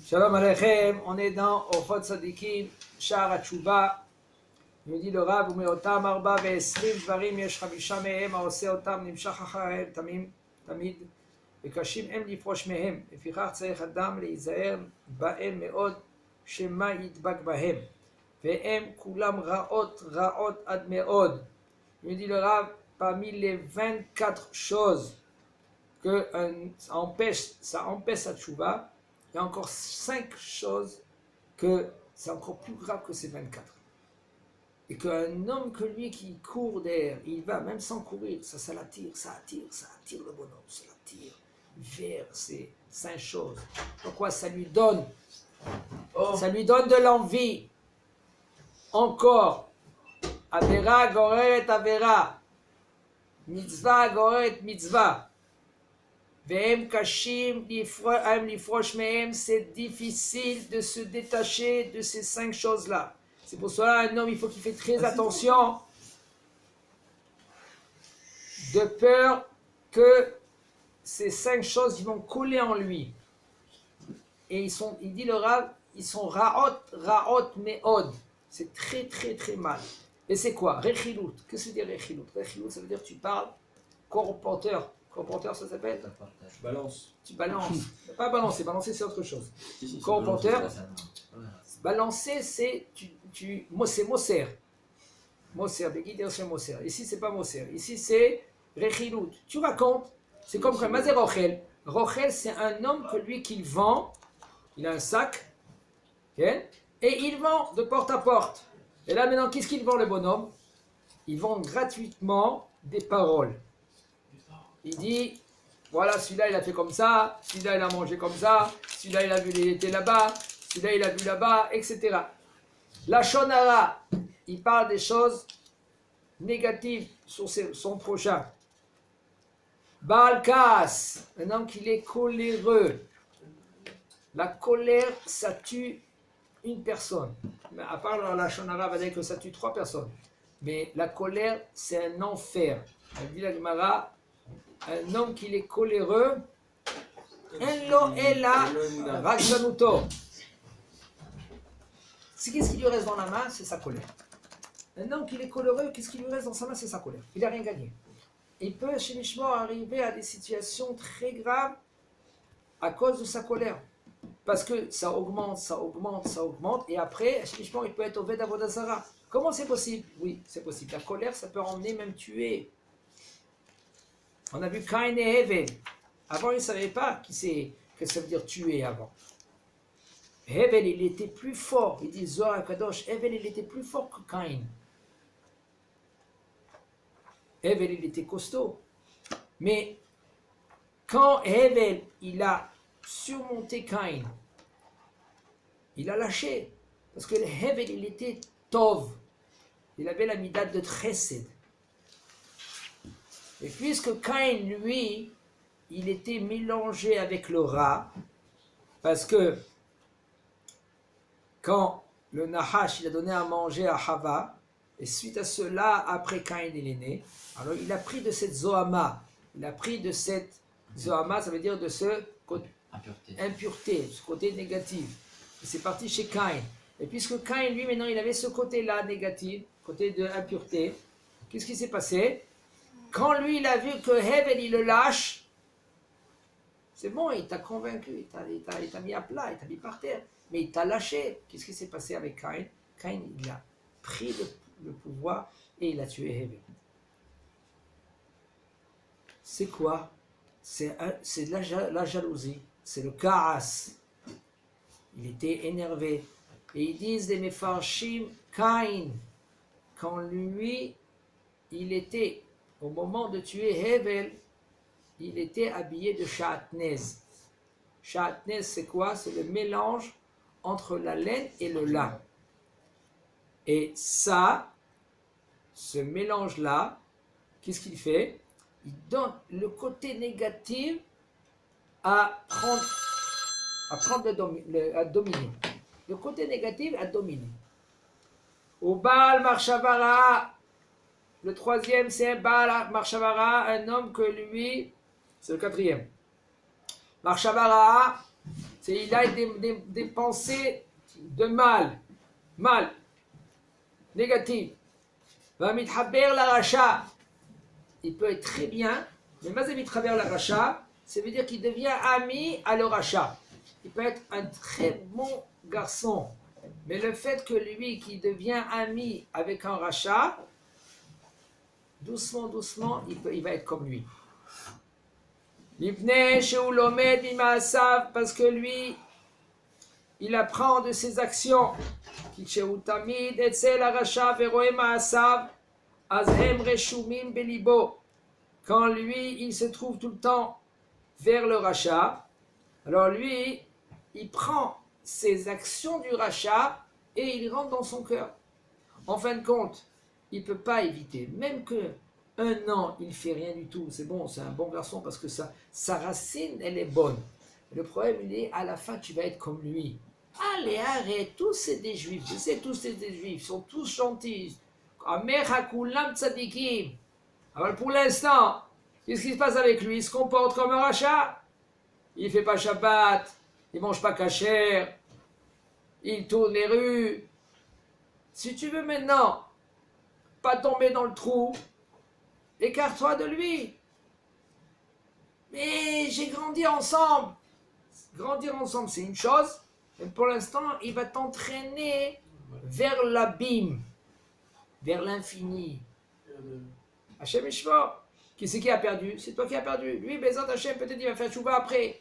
Shalom Aleichem, on est dans Orchot Tzadikim, Sha'ar HaTshuva. Il me dit le Rav, Umeotam Arba ve'esrim dvarim yesh chavisha mehem ha'oseh otam nimshach acharem tamid וקשים הם לפרוש מהם, לפיכך צריך אדם להיזהר בהם מאוד שמא ידבק בהם, והם כולם רעות עד מאוד. Il me dit le Rav, parmi les 24 choses que ça empêche la tchouva, il y a encore 5 choses que c'est encore plus grave que ces 24. Et qu'un homme que lui qui court derrière, il va même sans courir, ça l'attire, ça attire le bonhomme, ça l'attire vers ces 5 choses. Pourquoi ça lui donne de l'envie. Encore, Avera goreret Avera, Mitzvah goreret Mitzvah. Ve'em kashim lifrosh mehem, c'est difficile de se détacher de ces 5 choses-là. C'est pour cela un homme, il faut qu'il fasse très attention, de peur que ces 5 choses ils vont coller en lui. Et il dit le Rav, ils sont ra'ot me'od. C'est très mal. Et c'est quoi? Rechilut. Qu'est-ce que ça veut dire rechilut? Rechilut, ça veut dire tu parles corporteur. Corporteur, ça s'appelle? Tu balances. Pas balancer, c'est autre chose. Corporteur, balancer, c'est c'est Moser. Moser, Beguider, c'est Moser. Ici, c'est pas Moser. Ici, c'est rechilut. Tu racontes. C'est comme quand Mazé Rochel. Rochel, c'est un homme que lui qu'il vend. Il a un sac. Okay? Et il vend de porte à porte. Et là maintenant, qu'est-ce qu'il vend le bonhomme? Il vend gratuitement des paroles. Il dit, voilà, celui-là il a fait comme ça, celui-là il a mangé comme ça, celui-là il a vu, il était là-bas, celui-là il a vu là-bas, etc. La Shonara, il parle des choses négatives sur son prochain. Baal Kaas, un homme qui est coléreux. La colère, ça tue une personne. Mais à part la Shonara, va dire que ça tue 3 personnes. Mais la colère, c'est un enfer. Elle dit la Gemara, un homme qui est coléreux, Enlo ela rakzanuto. Qu'est-ce qui lui reste dans la main? C'est sa colère. Un homme qui est coléreux, qu'est-ce qui lui reste dans sa main? C'est sa colère. Il n'a rien gagné. Il peut, chez Mishmor, arriver à des situations très graves à cause de sa colère. Parce que ça augmente, et après, chez Mishmor, il peut être au Ved Avodah Zara. Comment c'est possible? Oui, c'est possible. La colère, ça peut emmener même tuer. On a vu Caïn et Hevel. Avant, ils ne savaient pas que ça veut dire tuer avant. Hevel, il était plus fort. Il dit Zohar Kadosh, Hevel, il était plus fort que Caïn. Hevel, il était costaud. Mais quand Hevel, il a surmonté Caïn, il a lâché. Parce que Hevel, il était Tov. Il avait la midade de Chesed. Et puisque Caïn, lui, il était mélangé avec le rat, parce que quand le Nahash, il a donné à manger à Hava, et suite à cela, après Caïn, il est né, alors il a pris de cette Zohama, ça veut dire de ce côté impureté, ce côté négatif. Et c'est parti chez Caïn. Et puisque Caïn, lui, maintenant, il avait ce côté-là négatif, côté de impureté, qu'est-ce qui s'est passé? Quand lui, il a vu que Hevel, il le lâche, c'est bon, il t'a convaincu, il t'a mis à plat, il t'a mis par terre, mais il t'a lâché. Qu'est-ce qui s'est passé avec Caïn? Caïn, il a pris le pouvoir et il a tué Hevel. C'est quoi? C'est la jalousie, c'est le kaas. Il était énervé. Et ils disent les Mefarshim, Caïn, quand lui, il était, au moment de tuer Hevel, il était habillé de Sha'atnez. Sha'atnez, c'est quoi? C'est le mélange entre la laine et le lin. Et ça, ce mélange-là, qu'est-ce qu'il fait? Il donne le côté négatif à dominer. Le côté négatif à dominer. Au Baal Marshavara, le 3e, c'est Baal Marshavara, un homme que lui, c'est le 4e. Marshavara, Il a des pensées de mal, négatives. Va mitchaber la racha. Il peut être très bien, mais mazé mitchaber la racha, ça veut dire qu'il devient ami à le racha. Il peut être un très bon garçon, mais le fait que lui qui devient ami avec un racha, doucement, il va être comme lui. Parce que lui, il apprend de ses actions. Quand lui, il se trouve tout le temps vers le rachat, alors lui, il prend ses actions du rachat et il rentre dans son cœur. En fin de compte, il ne peut pas éviter, même que un an, il ne fait rien du tout, c'est bon, c'est un bon garçon parce que sa racine, elle est bonne. Le problème, il est, à la fin, tu vas être comme lui. Allez, arrête, tous c'est des juifs, je sais, tous c'est des juifs, ils sont tous gentils. Alors pour l'instant, qu'est-ce qui se passe avec lui? Il se comporte comme un rachat. Il ne fait pas Shabbat, il ne mange pas kasher, il tourne les rues. Si tu veux maintenant pas tomber dans le trou, écarte-toi de lui. Mais j'ai grandi ensemble. Grandir ensemble, c'est une chose, mais pour l'instant, il va t'entraîner vers l'abîme, vers l'infini. Hachem Ishvor. Qui c'est qui a perdu? C'est toi qui as perdu. Lui, Bezat Hachem, peut-être il va faire tchouva après.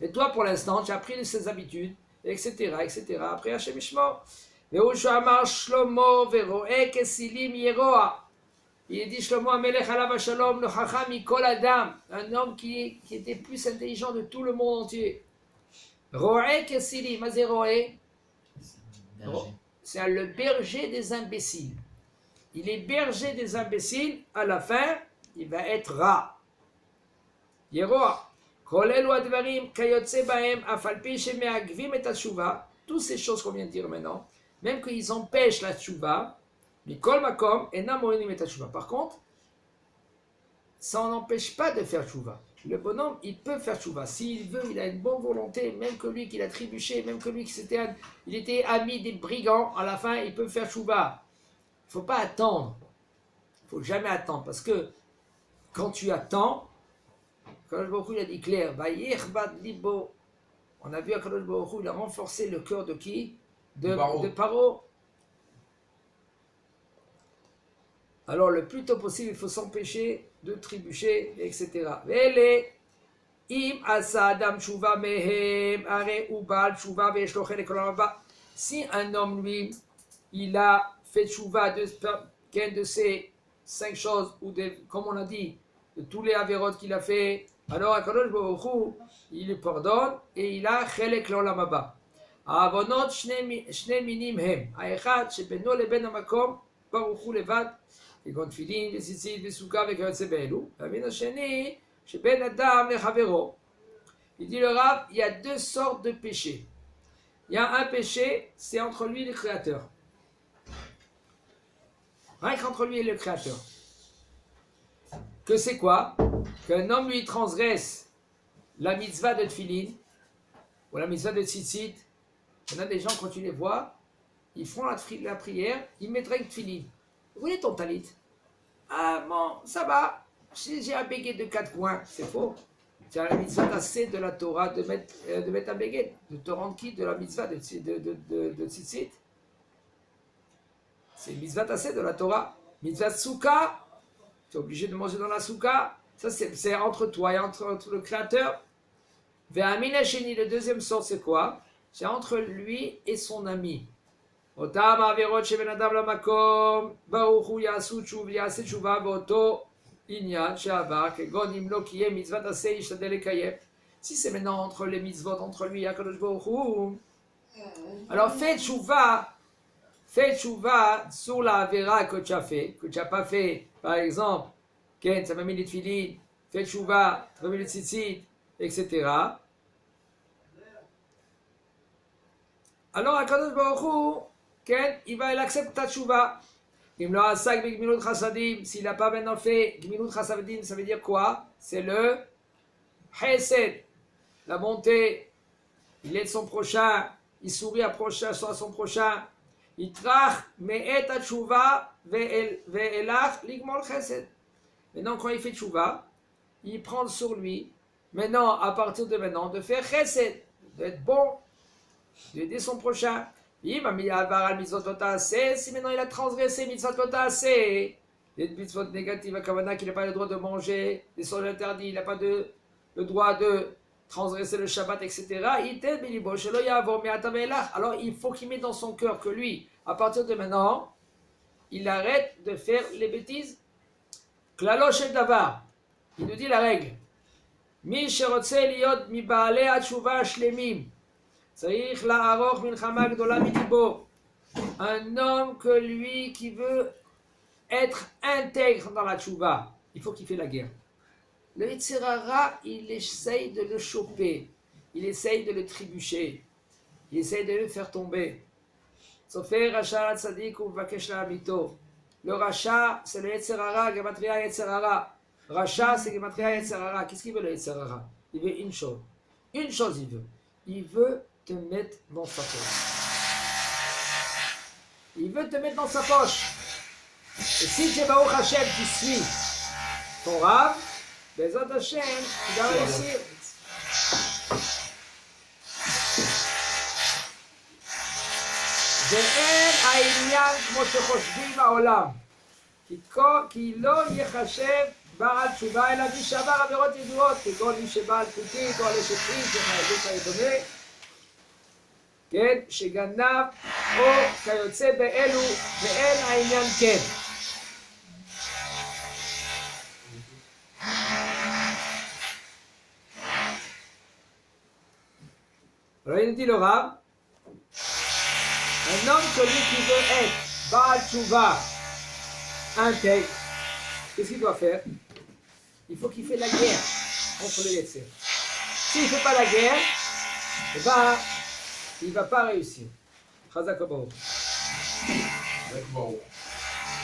Mais toi, pour l'instant, tu as pris ses habitudes, etc., etc. Après Hachem Ishvor. Shlomo veroe kesilim yeroa. Il dit Shlomo Amelech alav shalom le chacham mikol adam, un homme qui était plus intelligent de tout le monde entier. Roé kesilim, mazé roé. C'est le berger des imbéciles. Il est berger des imbéciles, à la fin, il va être rat. Yeroa. Kolelu advarim kayotse bahem afalpi shemeagvim et teshuva. Toutes ces choses qu'on vient de dire maintenant, même qu'ils empêchent la teshuva, mikol makom enam moenim et teshuva. Par contre, ça n'empêche pas de faire teshuva. Le bonhomme, il peut faire teshuva. S'il veut, il a une bonne volonté, même que lui qui l'a trébuché, même que lui qui il était ami des brigands, à la fin, il peut faire teshuva. Il ne faut pas attendre. Il ne faut jamais attendre. Parce que quand tu attends, Kadosh Baruch Hu, il a dit clair, libo. On a vu à Kadosh Baruch Hu, il a renforcé le cœur de qui? De Paro. Alors le plus tôt possible, il faut s'empêcher de trébucher, etc. Vele, im asa adam tshuva mehem, are ubal tshuva ve'yesh lo chelek olam haba. Si un homme, lui, il a fait tshuva de ces 5 choses, ou comme on a dit, de tous les avérotes qu'il a fait, alors Akadosh Baruch Hu, il lui pardonne et il a chelek l'olam haba. העוונות שני מינים הם, האחד שבינו לבין המקום ברוך הוא לבד, כגון תפילין וציצית וסוכה וכיוצא באלו, והמין השני שבין אדם לחברו. Il dit le Rav, il y a 2 sortes de péchés. Il y a un péché, c'est entre lui et le Créateur. Rien qu'entre lui et le Créateur. Que c'est quoi? Qu'un homme lui transgresse la mitzvah de tfilin ou la mitzvah de tzitzit. Il y en a des gens, quand tu les vois, ils font la prière, ils mettraient une tfilin. Où est ton talit? Ah bon, ça va, j'ai un béguet de 4 coins. C'est faux. Tu as la mitzvah assez de la Torah de mettre un béguet. De te rendre qui de la mitzvah de tzitzit? C'est une mitzvah assez de la Torah. Mitzvah souka, tu es obligé de manger dans la souka. Ça, c'est entre toi et entre le Créateur. Ve'amin hasheni, le deuxième sort, c'est quoi? C'est entre lui et son ami. Otam averot sheven adam lamakom, baruch hu yasu tshuva, yaseh tshuva ve'oto inyan she'avar, kegon imlo kiyem mitzvat aseh yishtadel lekayem. Si c'est maintenant entre les mitzvot, entre lui et Akadosh Baruch Hu, alors fais tshuva sur la avera que tu as fait, que tu n'as pas fait. Par exemple, Ken, tu n'as pas mis les tefilin, fais tshuva, tu n'as pas mis les tzitzit, etc. Alors, Akadosh Baruch Hu, Ken, il accepte ta tshuva. S'il n'a pas maintenant fait Gmilut Chasadim, ça veut dire quoi? C'est le Chesed, la bonté. il aide son prochain, il sourit à son prochain. Yitrach me'et ha-tshuva ve'elach ligmol chesed. Maintenant, quand il fait tshuva, il prend sur lui, maintenant, à partir de maintenant, de faire chesed, d'être bon, d'aider son prochain. Si maintenant il a transgressé mitzvot assez, des mitzvot négatives à Kavana, qu'il n'a pas le droit de manger, des choses interdites, il n'a pas le droit de transgresser le Shabbat, etc. Alors il faut qu'il mette dans son cœur que lui, à partir de maintenant, il arrête de faire les bêtises. Klalo shel davar, il nous dit la règle. Mi sherotze liot mi baalei hatshuva shlemim. Un homme que lui qui veut être intègre dans la tchouva, il faut qu'il fait la guerre. Le Yetzer Hara, il essaye de le choper, il essaye de le trébucher, il essaye de le faire tomber. Sofer Racha Tzadik ou Vakesh Mito. Le Racha, c'est le Yetzer Hara, Gematria Yetzer Hara. Racha, c'est Gematria Yetzer Hara. Qu'est-ce qu'il veut le Yetzer Hara? Il veut une chose. Une chose il veut. Il veut te mettre dans sa poche. Il veut te mettre dans sa poche. Et si tu es Baruch Hashem, tu suis ton Rav, Bezat Hashem, tu vas réussir. ואין העניין כמו שחושבים העולם. כי לא יחשב בעל תשובה אלא מי שעבר עבירות ידועות, כגון מי שבעל פותית או על אשת איש ומעדות הידומה, כן, שגנב או כיוצא באלו, ואין העניין כן. Alors il dit le Rav, un homme celui qui veut être Baal Tshuva, intègre, qu'est-ce qu'il doit faire? Il faut qu'il fasse la guerre contre le Yetzer. S'il ne fait pas la guerre, eh ben, il ne va pas réussir. Chazak Baruch.